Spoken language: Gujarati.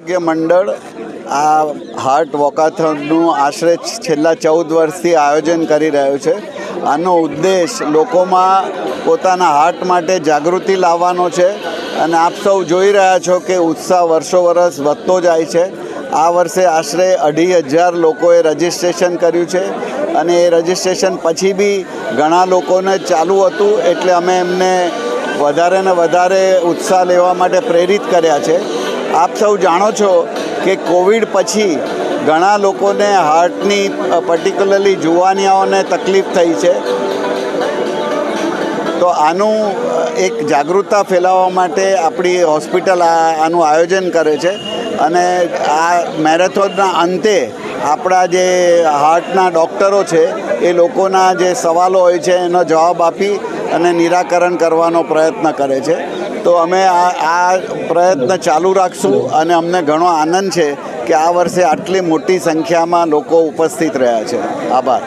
આરોગ્ય મંડળ આ હાર્ટ વોકાથોનનું આશરે છેલ્લા 14 વર્ષથી આયોજન કરી રહ્યું છે. આનો ઉદ્દેશ લોકોમાં પોતાના હાર્ટ માટે જાગૃતિ લાવવાનો છે અને આપ સૌ જોઈ રહ્યા છો કે ઉત્સાહ વર્ષો વર્ષ વધતો જાય છે. આ વર્ષે આશરે 2,500 લોકોએ રજિસ્ટ્રેશન કર્યું છે અને એ રજિસ્ટ્રેશન પછી બી ઘણા લોકોને ચાલુ હતું, એટલે અમે એમને વધારે ને વધારે ઉત્સાહ લેવા માટે પ્રેરિત કર્યા છે. આપ સૌ જાણો છો કે કોવિડ પછી ઘણા લોકોને હાર્ટની પર્ટિક્યુલરલી જુવાનિયાઓને તકલીફ થઈ છે. તો આનું એક જાગૃતતા ફેલાવવા માટે આપણી હોસ્પિટલ આનું આયોજન કરે છે અને આ મેરેથોનના અંતે આપણા જે હાર્ટના ડૉક્ટરો છે એ લોકોના જે સવાલો હોય છે એનો જવાબ આપી અને નિરાકરણ કરવાનો પ્રયત્ન કરે છે. તો અમે આ પ્રયત્ન ચાલુ રાખશું અને અમને ઘણો આનંદ છે કે આ વર્ષે આટલી મોટી સંખ્યામાં લોકો ઉપસ્થિત રહ્યા છે. આભાર.